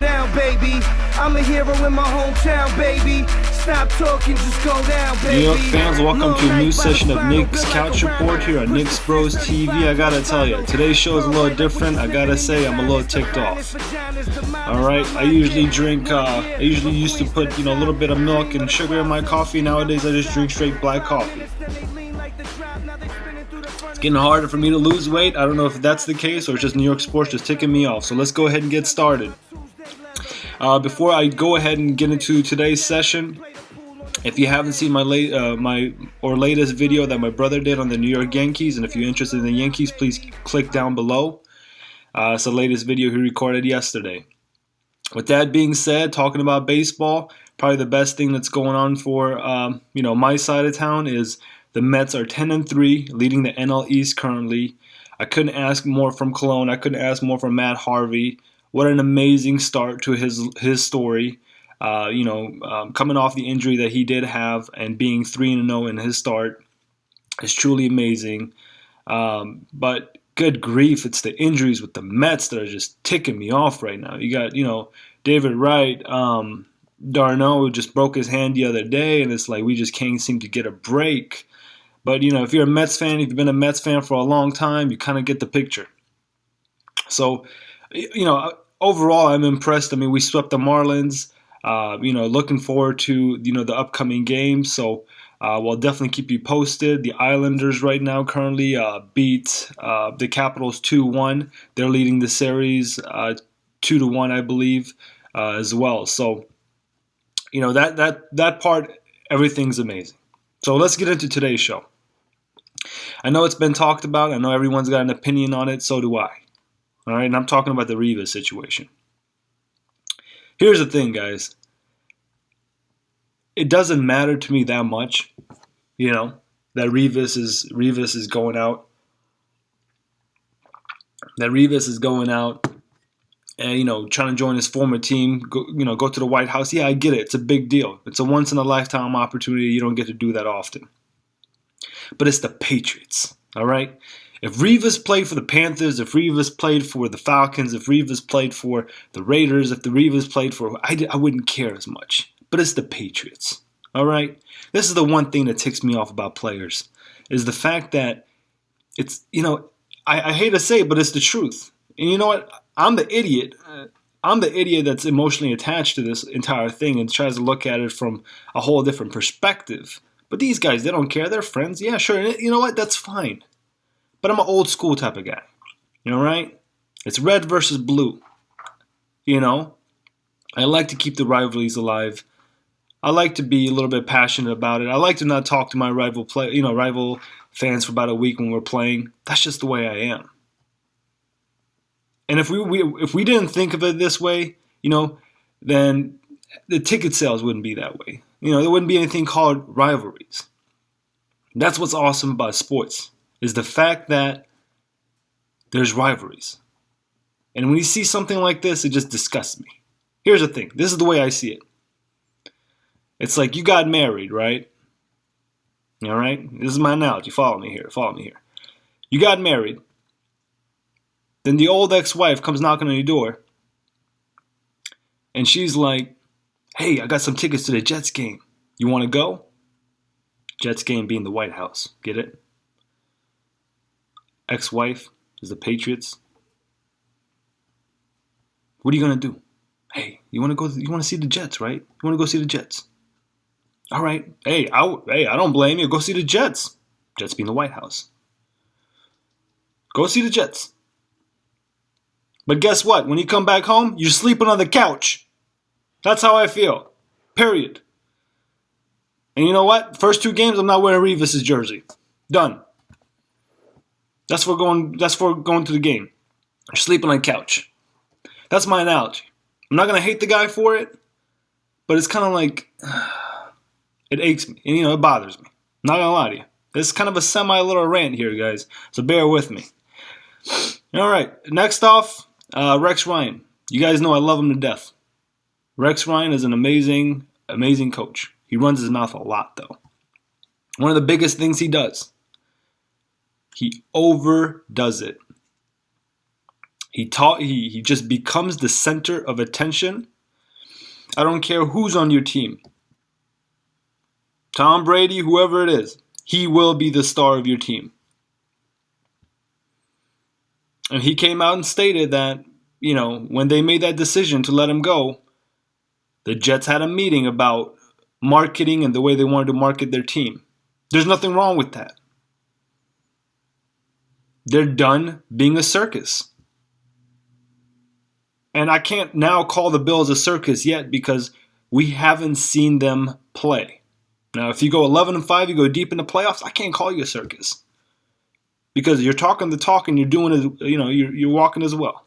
Down, baby. I'm a hero in my hometown, baby. Stop talking, just go down, baby. New York fans, welcome to a new session of Knicks Couch Report here on Knicks Bros TV. I gotta tell you, today's show is a little different. I gotta say, I'm a little ticked off. Alright, I usually used to put, a little bit of milk and sugar in my coffee. Nowadays, I just drink straight black coffee. It's getting harder for me to lose weight. I don't know if that's the case or it's just New York sports just ticking me off. So let's go ahead and get started. Before I go ahead and get into today's session, if you haven't seen my latest video that my brother did on the New York Yankees, and if you're interested in the Yankees, please click down below. It's the latest video he recorded yesterday. With that being said, talking about baseball, probably the best thing that's going on for my side of town is the Mets are 10-3, leading the NL East currently. I couldn't ask more from Cologne. I couldn't ask more from Matt Harvey. What an amazing start to his story. Coming off the injury that he did have and being 3-0 in his start is truly amazing. But good grief, it's the injuries with the Mets that are just ticking me off right now. You got, David Wright, Darno just broke his hand the other day, and it's like we just can't seem to get a break. But, if you're a Mets fan, if you've been a Mets fan for a long time, you kind of get the picture. So, overall, I'm impressed. I mean, we swept the Marlins. Looking forward to, the upcoming games. So we'll definitely keep you posted. The Islanders right now currently beat the Capitals 2-1. They're leading the series 2-1, I believe, as well. So, that part, everything's amazing. So let's get into today's show. I know it's been talked about. I know everyone's got an opinion on it. So do I. All right, and I'm talking about the Rivas situation. Here's the thing, guys. It doesn't matter to me that much, that Rivas is going out. That Rivas is going out and, trying to join his former team, go to the White House. Yeah, I get it. It's a big deal. It's a once-in-a-lifetime opportunity. You don't get to do that often. But it's the Patriots, all right? If Rivas played for the Panthers, if Rivas played for the Falcons, if Rivas played for the Raiders, if the Rivas played for, I wouldn't care as much. But it's the Patriots, all right? This is the one thing that ticks me off about players, is the fact that it's, I hate to say it, but it's the truth. And you know what? I'm the idiot. I'm the idiot that's emotionally attached to this entire thing and tries to look at it from a whole different perspective. But these guys, they don't care. They're friends. Yeah, sure. And you know what? That's fine. But I'm an old school type of guy. Right? It's red versus blue. I like to keep the rivalries alive. I like to be a little bit passionate about it. I like to not talk to my rival fans for about a week when we're playing. That's just the way I am. And if we didn't think of it this way, then the ticket sales wouldn't be that way. There wouldn't be anything called rivalries. That's what's awesome about sports, is the fact that there's rivalries. And when you see something like this, it just disgusts me. Here's the thing. This is the way I see it. It's like you got married, right? All right? This is my analogy. Follow me here. You got married. Then the old ex-wife comes knocking on your door. And she's like, hey, I got some tickets to the Jets game. You want to go? Jets game being the White House. Get it? Ex-wife is the Patriots. What are you going to do? Hey, you want to see the Jets, right? You want to go see the Jets? All right. Hey, I don't blame you. Go see the Jets. Jets being the White House. Go see the Jets. But guess what? When you come back home, you're sleeping on the couch. That's how I feel. Period. And you know what? First two games, I'm not wearing Rivas' jersey. Done. That's for going to the game. You're sleeping on the couch. That's my analogy. I'm not going to hate the guy for it, but it's kind of like, it aches me. And, it bothers me. I'm not going to lie to you. It's kind of a semi-little rant here, guys. So bear with me. All right. Next off, Rex Ryan. You guys know I love him to death. Rex Ryan is an amazing, amazing coach. He runs his mouth a lot, though. One of the biggest things he does, he overdoes it. He just becomes the center of attention. I don't care who's on your team. Tom Brady, whoever it is, he will be the star of your team. And he came out and stated that, when they made that decision to let him go, the Jets had a meeting about marketing and the way they wanted to market their team. There's nothing wrong with that. They're done being a circus. And I can't now call the Bills a circus yet because we haven't seen them play. Now, if you go 11-5, you go deep in the playoffs, I can't call you a circus. Because you're talking the talk and you're doing it, you're walking as well.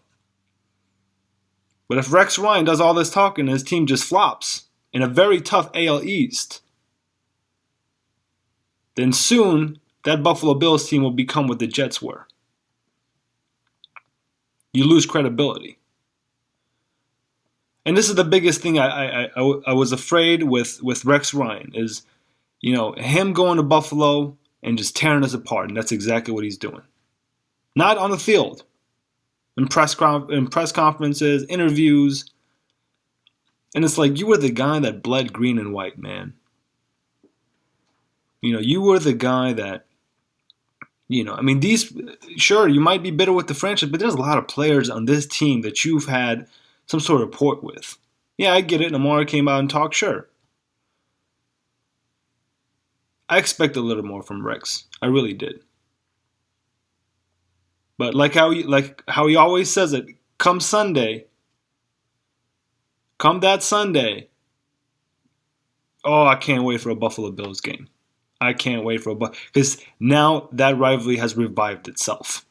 But if Rex Ryan does all this talking and his team just flops in a very tough AL East, then soon that Buffalo Bills team will become what the Jets were. You lose credibility. And this is the biggest thing I was afraid with Rex Ryan is, him going to Buffalo and just tearing us apart. And that's exactly what he's doing. Not on the field. In press conferences, interviews. And it's like, you were the guy that bled green and white, man. You were the guy that, sure, you might be bitter with the franchise, but there's a lot of players on this team that you've had some sort of rapport with. Yeah, I get it. Amara came out and talked, sure. I expect a little more from Rex. I really did. But like how he always says it, come that Sunday. Oh, I can't wait for a Buffalo Bills game. I can't wait for because now that rivalry has revived itself.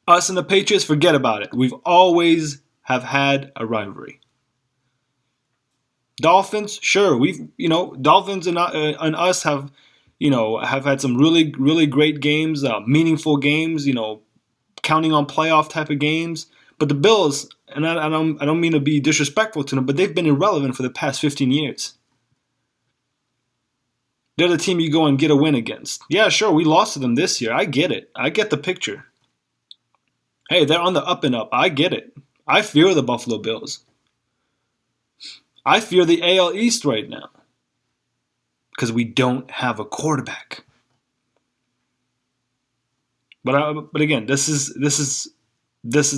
Us and the Patriots, forget about it. We've always have had a rivalry. Dolphins, sure, Dolphins and us have had some really, really great games, meaningful games, counting on playoff type of games. But the Bills, and I don't mean to be disrespectful to them, but they've been irrelevant for the past 15 years. They're the team you go and get a win against. Yeah, sure, we lost to them this year. I get it. I get the picture. Hey, they're on the up and up. I get it. I fear the Buffalo Bills. I fear the AL East right now because we don't have a quarterback. But again, this is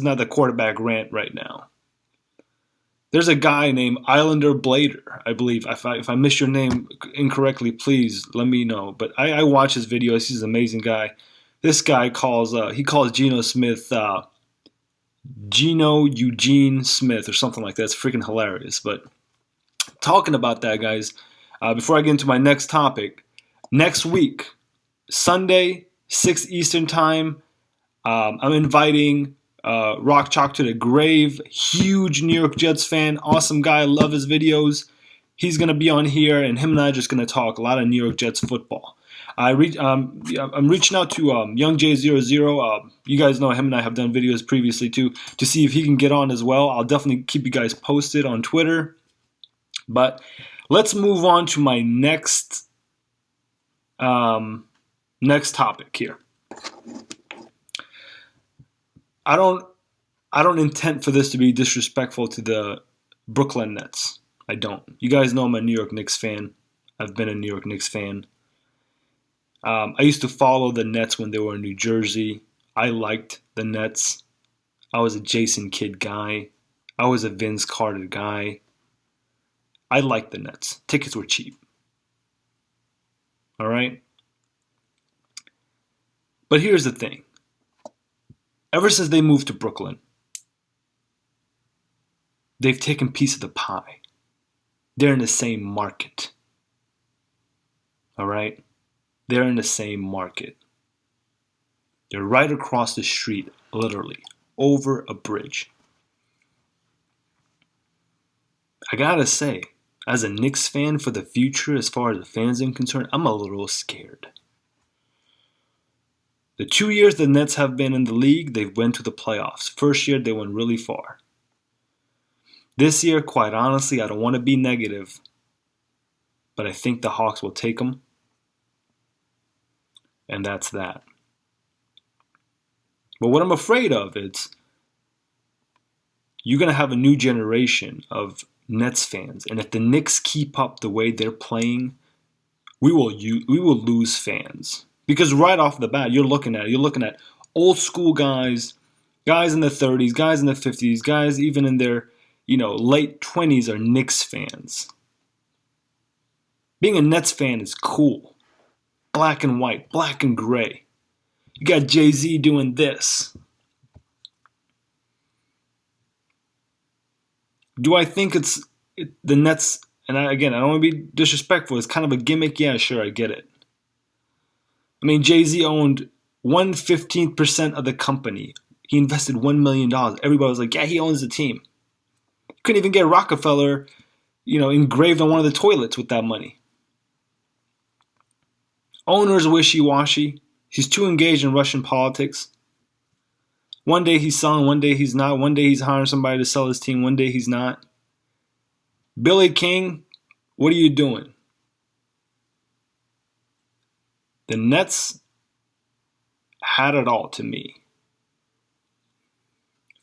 not the quarterback rant right now. There's a guy named Islander Blader, I believe. If I miss your name incorrectly, please let me know. But I watch his videos. He's an amazing guy. This guy calls Geno Smith Geno Eugene Smith or something like that. It's freaking hilarious. But talking about that, guys, before I get into my next topic, next week, Sunday, 6 Eastern Time, I'm inviting Rock Chalk to the Grave. Huge New York Jets fan. Awesome guy. Love his videos. He's going to be on here, and him and I are just going to talk a lot of New York Jets football. I'm reaching out to Young J00. You guys know him and I have done videos previously too to see if he can get on as well. I'll definitely keep you guys posted on Twitter. But let's move on to my next topic here. I don't intend for this to be disrespectful to the Brooklyn Nets. I don't. You guys know I'm a New York Knicks fan. I've been a New York Knicks fan. I used to follow the Nets when they were in New Jersey. I liked the Nets. I was a Jason Kidd guy. I was a Vince Carter guy. I liked the Nets. Tickets were cheap. All right? But here's the thing. Ever since they moved to Brooklyn, they've taken a piece of the pie. They're in the same market. All right? They're in the same market. They're right across the street, literally, over a bridge. I gotta say, as a Knicks fan for the future, as far as the fans are concerned, I'm a little scared. The 2 years the Nets have been in the league, they've went to the playoffs. First year, they went really far. This year, quite honestly, I don't want to be negative, but I think the Hawks will take them. And that's that. But what I'm afraid of is you're going to have a new generation of Nets fans. And if the Knicks keep up the way they're playing, we will lose fans. Because right off the bat, you're looking at old school guys in the 30s, guys in the 50s, guys even in their, late 20s are Knicks fans. Being a Nets fan is cool. Black and white, black and gray. You got Jay-Z doing this. Do I think the Nets, and I don't want to be disrespectful, it's kind of a gimmick? Yeah, sure, I get it. I mean, Jay-Z owned 1/15% of the company. He invested $1 million. Everybody was like, yeah, he owns the team. You couldn't even get Rockefeller, engraved on one of the toilets with that money. Owner's wishy-washy. He's too engaged in Russian politics. One day he's selling, one day he's not. One day he's hiring somebody to sell his team, one day he's not. Billy King, what are you doing? The Nets had it all to me.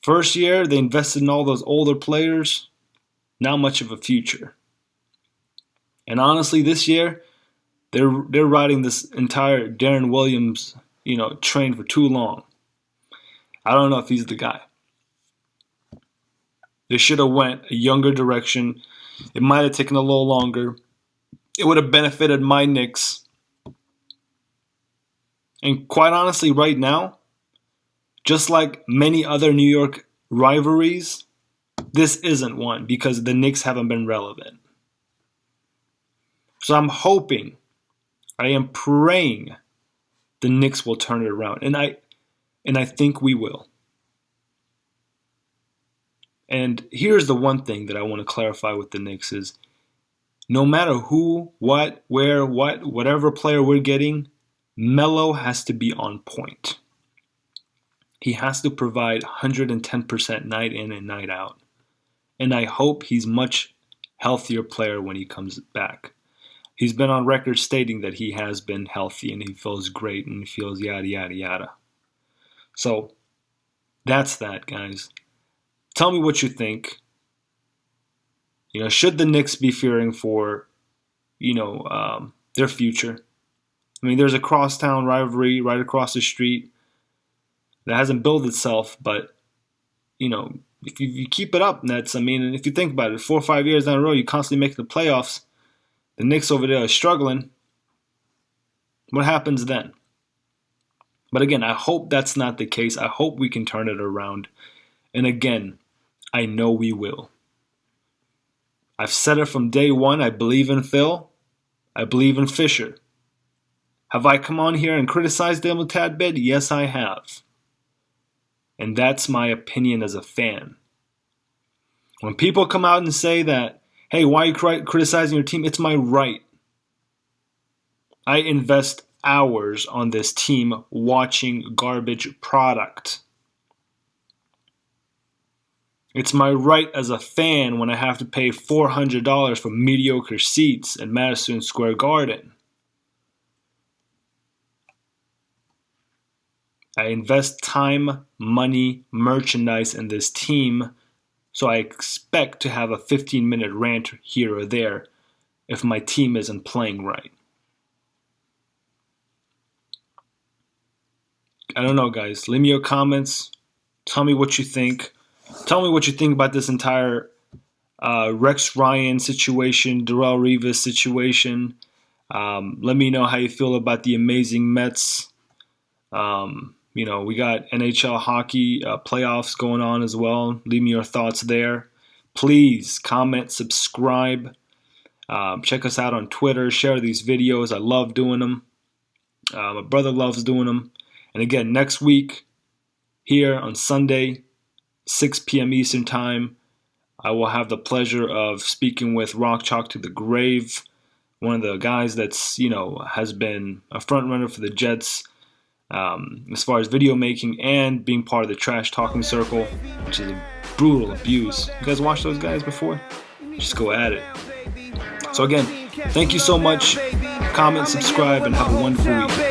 First year, they invested in all those older players. Not much of a future. And honestly, this year, they're riding this entire Darren Williams, train for too long. I don't know if he's the guy. They should have went a younger direction. It might have taken a little longer. It would have benefited my Knicks. And quite honestly, right now, just like many other New York rivalries, this isn't one because the Knicks haven't been relevant. So I'm hoping, I am praying the Knicks will turn it around. And I think we will. And here's the one thing that I want to clarify with the Knicks is no matter who, what, where, whatever player we're getting, Melo has to be on point. He has to provide 110% night in and night out. And I hope he's much healthier player when he comes back. He's been on record stating that he has been healthy and he feels great and he feels yada, yada, yada. So that's that, guys. Tell me what you think. Should the Knicks be fearing for, their future? I mean, there's a crosstown rivalry right across the street that hasn't built itself, but, if you keep it up, Nets, I mean, if you think about it, 4 or 5 years down the road, you constantly make the playoffs, the Knicks over there are struggling, what happens then? But again, I hope that's not the case. I hope we can turn it around. And again, I know we will. I've said it from day one. I believe in Phil. I believe in Fisher. Have I come on here and criticized them a tad bit? Yes, I have. And that's my opinion as a fan. When people come out and say that, hey, why are you criticizing your team? It's my right. I invest hours on this team watching garbage product. It's my right as a fan when I have to pay $400 for mediocre seats at Madison Square Garden. I invest time, money, merchandise in this team, so I expect to have a 15-minute rant here or there if my team isn't playing right. I don't know, guys. Leave me your comments. Tell me what you think. Tell me what you think about this entire Rex Ryan situation, Darrelle Revis situation. Let me know how you feel about the amazing Mets. We got NHL hockey playoffs going on as well. Leave me your thoughts there. Please comment, subscribe. Check us out on Twitter. Share these videos. I love doing them. My brother loves doing them. And again, next week, here on Sunday, 6 p.m. Eastern Time, I will have the pleasure of speaking with Rock Chalk to the Grave, one of the guys that's, has been a front runner for the Jets as far as video making and being part of the trash talking circle, which is a brutal abuse. You guys watched those guys before? Just go at it. So again, thank you so much. Comment, subscribe, and have a wonderful week.